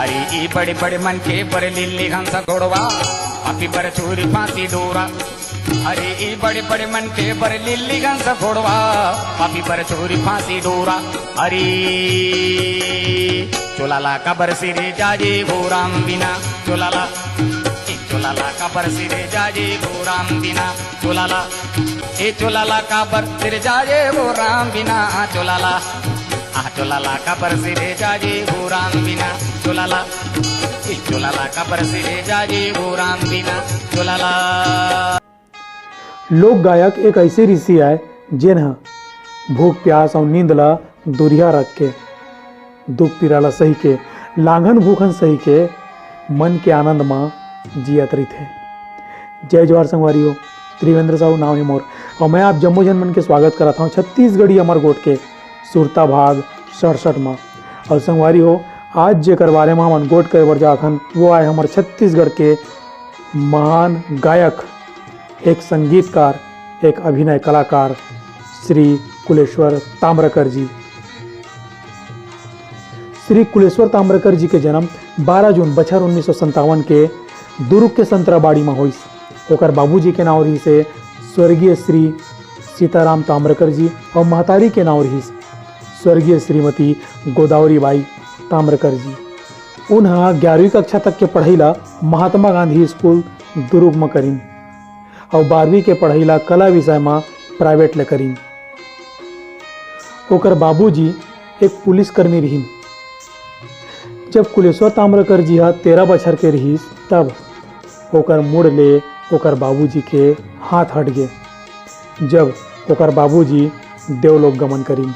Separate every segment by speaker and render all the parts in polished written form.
Speaker 1: अरे ई बड़े बड़े मन के पर लिल्ली हंस घोड़वा पापी पर छुरी फांसी डोरा। अरे ई बड़े बड़े मन के पर लिल्ली हंस घोड़वा पापी पर छुरी फांसी डोरा। अरे चोलाला कबर सिरे जाजे वो राम बिना चोलाला चोलाला काबर सिरे जाजे वो राम बिना चोलाला ए चोलाला काबर सिरे जाजे वो राम बिना चोलाला चोलाला काबर सिरे जाजे वो राम बिना चोलाला ए चोलाला काबर सिरे जाजे वो राम बिना चोलाला।
Speaker 2: लोक गायक एक ऐसे ऋषि है जिन्ह भूख प्यास और नींद ला दुरिया रख के दुख पीड़ा सही के लांघन भूखन सही के मन के आनंद में जियत रही थे। जय जवाहर संगवारी हो, त्रिवेंद्र साहू नाम है मोर और मैं आप जम्मू जनमन के स्वागत कराता हूँ छत्तीसगढ़ी अमरकोट के सुरता भाग 67 में। और संगवारी हो, आज जेकर बारे में हम गोट करे बर जाखन वो आए हमारे छत्तीसगढ़ के महान गायक, एक संगीतकार, एक अभिनय कलाकार श्री कुलेश्वर ताम्रकर जी। श्री कुलेश्वर ताम्रकर जी के जन्म 12 जून बछर 1957 के दुर्ग के संतराबाड़ी में हुई। ओकर बाबूजी के नाम रही से स्वर्गीय श्री सीताराम ताम्रकर जी और महतारी के नाम रही स्वर्गीय श्रीमती गोदावरी बाई ताम्रकर जी। उन्हें 11वीं कक्षा तक के पढ़ाई ला महात्मा गांधी स्कूल दुर्ग में करीन और 12वीं के पढ़ाई ला कला विषय में प्राइवेट ले करीन। ओकर बाबूजी एक पुलिसकर्मी रही। जब कुलेश्वर ताम्रकर जी 13 बछर के रही तब ओकर मुड़ ले ओकर बाबूजी के हाथ हट गए जब ओकर बाबूजी देवलोक गमन करी।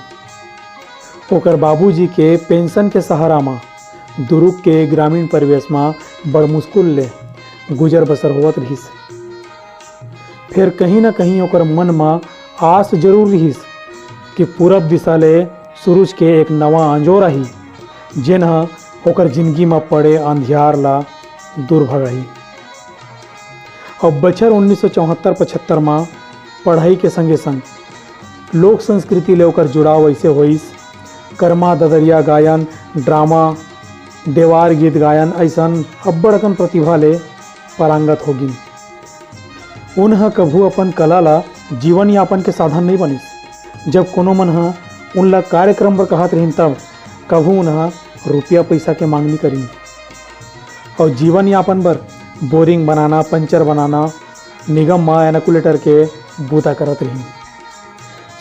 Speaker 2: ओकर बाबूजी के पेंशन के सहारा में दुर्ग के ग्रामीण परिवेश में बड़ मुश्किल ले गुजर बसर होवत रहीस। फिर कहीं ना कहीं ओकर मन में आस जरूर रहीस कि पूरब दिशा ले सूरज के एक नवा अंजोर आई जिन्ह ओकर जिंदगी में पड़े अंधियार ला दूर भगाई। और बछर 1974-75 में पढ़ाई के संगे संग लोक संस्कृति ले ओकर जुड़ाव ऐसे होइस। कर्मा ददरिया गायन, ड्रामा, देवार गीत गायन ऐसन अब्बड़ अकन प्रतिभा ले पारंगत होगिन। उन्ह कभू अपन कला ला जीवन यापन के साधन नहीं बनिस। जब कोनो मन उनला कार्यक्रम पर कहत रहीन तब कभू उन्ह रुपया पैसा के मांगनी करी और जीवन यापन बर बोरिंग बनाना, पंचर बनाना, निगम में एनकुलेटर के बूता करत रही।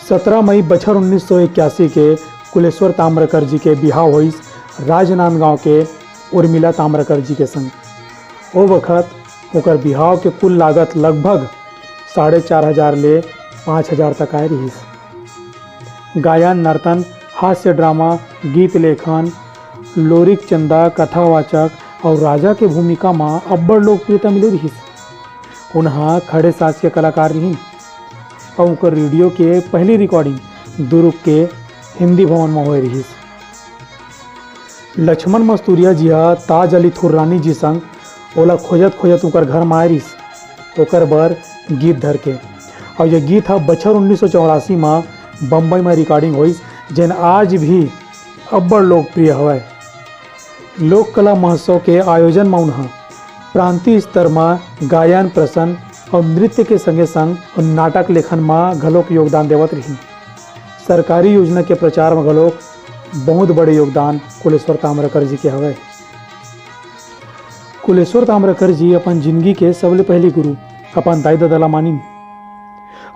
Speaker 2: 17 मई बछर 1981 के कुलेश्वर ताम्रकर जी के बिहाव होइस राजनांदगांव के उर्मिला ताम्रकर जी के संग। ओ वक्त ओकर बिहाव के कुल लागत लगभग 4,500 ले 5,000 तक आए रही। गायन, नर्तन, हास्य ड्रामा, गीत लेखन, लोरिक चंदा, कथावाचक और राजा के भूमिका में अब्बड़ लोकप्रियता मिले रही। उन्हें खड़े साज के कलाकार रही और उनकर रेडियो के पहली रिकॉर्डिंग दुर्ग के हिंदी भवन में हो रही। लक्ष्मण मस्तूरिया जी ताज अली थुर्रानी जी संग ओला खोजत खोजत उनकर घर में आए ओकर बर गीत धर के। और यह गीत बछर 1984 में बम्बई में रिकॉर्डिंग हुई जिन आज भी अब्बड़ लोकप्रिय हवै। लोक कला महोत्सव के आयोजन में उन्हें प्रांतीय स्तर में गायन, प्रसंग और नृत्य के संगे संग नाटक लेखन में घलोक योगदान देवत रही। सरकारी योजना के प्रचार में घलोक बहुत बड़े योगदान कुलेश्वर ताम्रकर जी के हवै। कुलेश्वर ताम्रकर जी अपन जिंदगी के सबले पहली गुरु अपन दाई ददा ला मानिन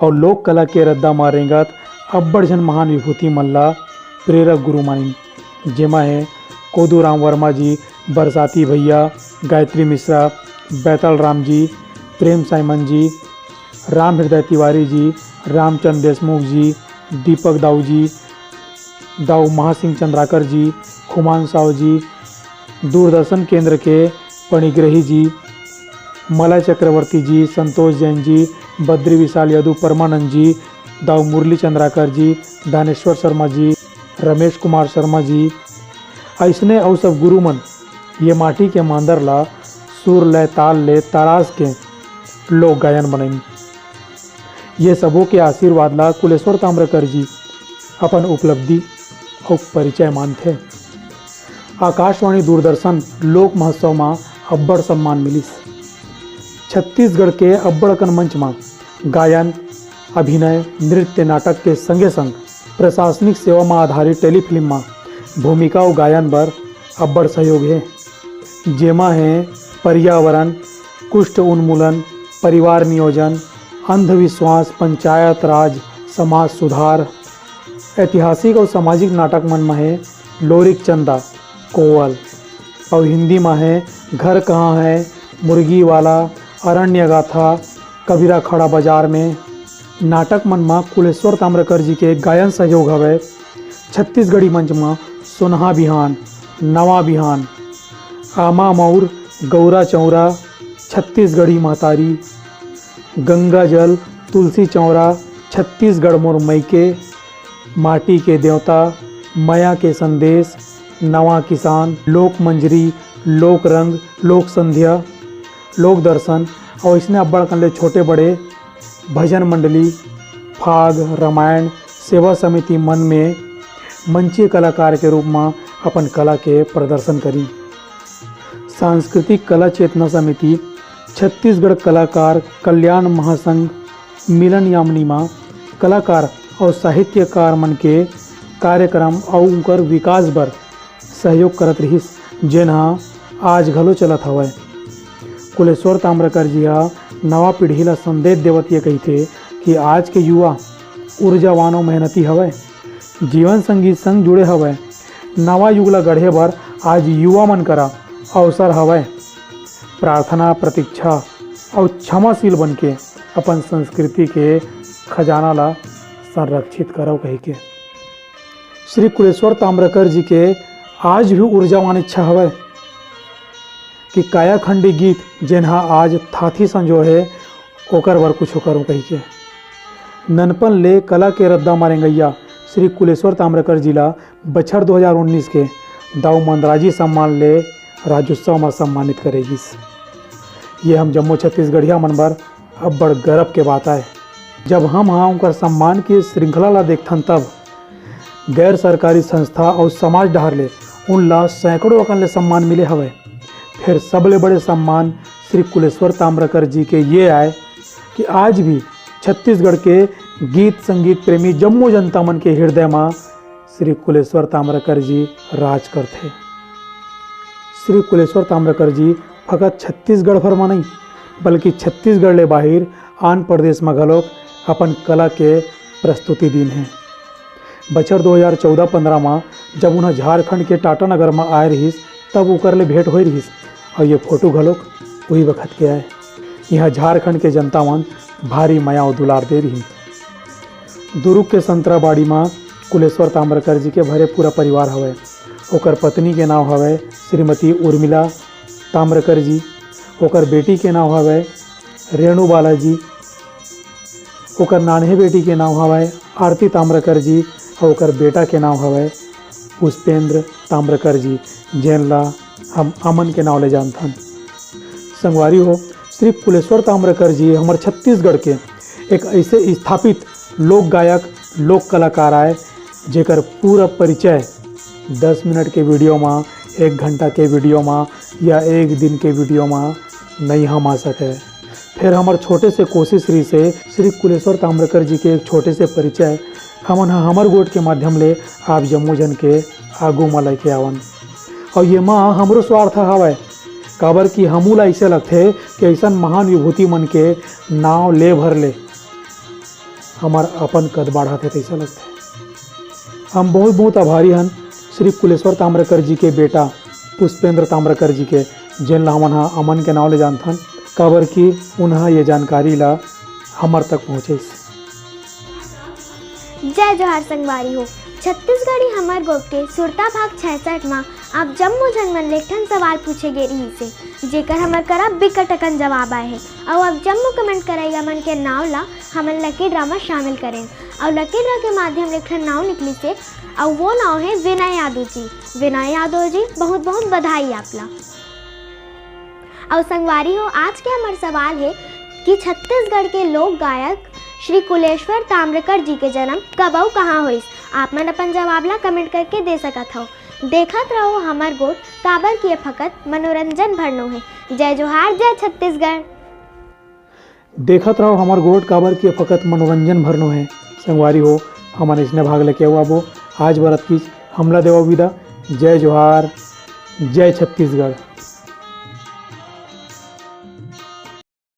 Speaker 2: और लोक कला के रद्दा में रेंगत अब्बड़ जन महान विभूति मल्ला प्रेरक गुरु मानिन, जेमा है कोदूराम वर्मा जी, बरसाती भैया, गायत्री मिश्रा, बैतल राम जी, प्रेम साइमन जी, राम हृदय तिवारी जी, रामचंद्र देशमुख जी, दीपक दाऊ जी, दाऊ महासिंह चंद्राकर जी, खुमान साव जी, दूरदर्शन केंद्र के पणिग्रही जी, मलय चक्रवर्ती जी, संतोष जैन जी, बद्री विशाल यादव, परमानंद जी, दाऊ मुरली चंद्राकर जी, दानेश्वर शर्मा जी, रमेश कुमार शर्मा जी, ऐसने और सब गुरु मन ये माटी के मांदर ला सुर ले ताल ले तराज के लोक गायन बनाइन। ये सबों के आशीर्वाद ला कुलेश्वर ताम्रकर जी अपन उपलब्धि और परिचय मानते। आकाशवाणी दूरदर्शन लोक महोत्सव में अब्बड़ सम्मान मिलिस। छत्तीसगढ़ के अब्बड़कन मंच में गायन, अभिनय, नृत्य, नाटक के संगे संग प्रशासनिक सेवा में आधारित टेलीफिल्म में भूमिका और गायन बर अब्बड़ सहयोग है, जेमा है पर्यावरण, कुष्ठ उन्मूलन, परिवार नियोजन, अंधविश्वास, पंचायत राज, समाज सुधार। ऐतिहासिक और सामाजिक नाटक मन में है लोरिक चंदा, कोवल, और हिंदी में है घर कहाँ है, मुर्गी वाला, अरण्य गाथा, कबीरा खड़ा बाजार में। नाटक मन में कुलेश्वर ताम्रकर जी के गायन सहयोग हवे। छत्तीसगढ़ी मंच में सोनहा बिहान, नवा बिहान, आमा मऊर, गौरा चौरा, छत्तीसगढ़ी महतारी, गंगा जल, तुलसी चौरा, छत्तीसगढ़ मोर मैके, माटी के देवता, माया के संदेश, नवा किसान, लोक मंजरी, लोक रंग, लोक संध्या, लोक दर्शन और इसने अब्बड़ कन ले छोटे बड़े भजन मंडली, फाग, रामायण, सेवा समिति मन में मंचीय कलाकार के रूप में अपन कला के प्रदर्शन करी। सांस्कृतिक कला चेतना समिति, छत्तीसगढ़ कलाकार कल्याण महासंघ, मिलन यामिनी में कलाकार और साहित्यकार मन के कार्यक्रम और उनकर विकास बर सहयोग करत रहिस, जेनहा आज घलो चलत हवय। कुलेश्वर ताम्रकर जी हा नवा पीढ़ी ला संदेश देवत ये कहिथे कि आज के युवा ऊर्जावान और मेहनती हवय, जीवन संगीत संग जुड़े हवय। नवा युग ला गढ़े बर आज युवा मन करा अवसर हवय। प्रार्थना, प्रतीक्षा और क्षमाशील बन के अपन संस्कृति के खजाना ला संरक्षित करो कही के। श्री कुलेश्वर ताम्रकर जी के आज भी ऊर्जावान इच्छा हवय कि कायाखंडी गीत जेनहा आज थाथी संजो है ओकर बर कुछ करो कही के। ननपन ले कला के रद्दा मारेंगैया श्री कुलेश्वर ताम्रकर जी ला बछर 2019 के दाऊ मंदराजी सम्मान ले राज्योत्सव में सम्मानित करेगिस। ये हम जम्मू छत्तीसगढ़िया मन बर अब्बड़ गर्व के बात है। जब हम हाँ उनकर सम्मान की श्रृंखला ला देखथन तब गैर सरकारी संस्था और समाज डहर ले उन ला सैकड़ों अकन ले सम्मान मिले हवे। फिर सबले बड़े सम्मान श्री कुलेश्वर ताम्रकर जी के ये आए कि आज भी छत्तीसगढ़ के गीत संगीत प्रेमी जम्मू जनता मन के हृदय में श्री कुलेश्वर ताम्रकर जी राज करते। श्री कुलेश्वर ताम्रकर जी फकत छत्तीसगढ़ भर में नहीं बल्कि छत्तीसगढ़ ले बाहिर आंध्र प्रदेश में घलोक अपन कला के प्रस्तुति दिन है। बछर 2014-15 में जब उन्हें झारखंड के टाटानगर में आए रहीस तब उकर ले भेंट होई रहीस और ये फोटो घलोक वही वक्त के आए। यहाँ झारखंड के जनता मन भारी माया और दुलार दे रही। दुर्ग के संतराबाड़ी में कुलेश्वर ताम्रकर जी के भरे पूरा परिवार हवे। ओकर पत्नी के नाम हवे श्रीमती उर्मिला ताम्रकर जी, ओकर बेटी के नाम हवे रेणु बालाजी, ओकर नान्हे बेटी के नाम हवे आरती ताम्रकर जी और ओकर बेटा के नाम हवे पुष्पेंद्र ताम्रकर जी, जेन ला हम अमन के नाम ले जानथन। संगवारी हो, श्री कुलेश्वर ताम्रकर जी हमारे छत्तीसगढ़ के एक ऐसे स्थापित लोक गायक, लोक कलाकार आए जेकर पूरा परिचय 10 मिनट के वीडियो में, 1 घंटा के वीडियो में या 1 दिन के वीडियो में नहीं हम आ सके। फिर हमारे छोटे से कोशिश रही से श्री कुलेश्वर ताम्रकर जी के एक छोटे से परिचय हमन हमर गोट के माध्यम ले आप जम्मू जन के आगू में लेके आवन। और ये माँ हमरो स्वार्थ हवय काबर कि हमू ला ऐसे लगथे कि ऐसा महान विभूति मन के नाव ले भर ले हमार अपन कद बढ़ाते ऐसा लगते। हम बहुत बहुत आभारी हन श्री कुलेश्वर ताम्रकर जी के बेटा पुष्पेंद्र ताम्रकर जी के, जिन ला हमन अमन के नाव ले जानथन काबर कि उन्हें ये जानकारी ला हमार तक पहुँचे।
Speaker 3: जय जोहार संगवारी हो। छत्तीसगढ़ी हमर गोट के सुरता भाग 66 में आप जम्मू जन मन ले ठन सवाल पूछे गे रही से जेकर हमर करा बिकट अकन जवाब आए हैं। और अब जम्मू कमेंट करैया मन के नाव ला हमन लकी ड्रा में शामिल करें और लकी ड्रा के माध्यम ले ठन नाव निकली से और वो नाव है विनय यादव जी। विनय यादव जी बहुत बहुत बधाई आपला। और संगवारी हो, आज के हमार सवाल है कि छत्तीसगढ़ के लोक गायक श्री कुलेश्वर ताम्रकर जी के जन्म कब और कहाँ हुई। आप मन अपन जवाब ला कमेंट करके दे सकत हो। देखत रहो हमार गोट काबर किए फकत मनोरंजन भरनो है। जय जोहार, जय छत्तीसगढ़।
Speaker 2: देखत रहो हमार गोट काबर के फकत मनोरंजन भरनो है। संगवारी हो हमारे इसने भाग लेके हुआ वो आज बरत की हमला देवा विदा। जय जोहार, जय छत्तीसगढ़।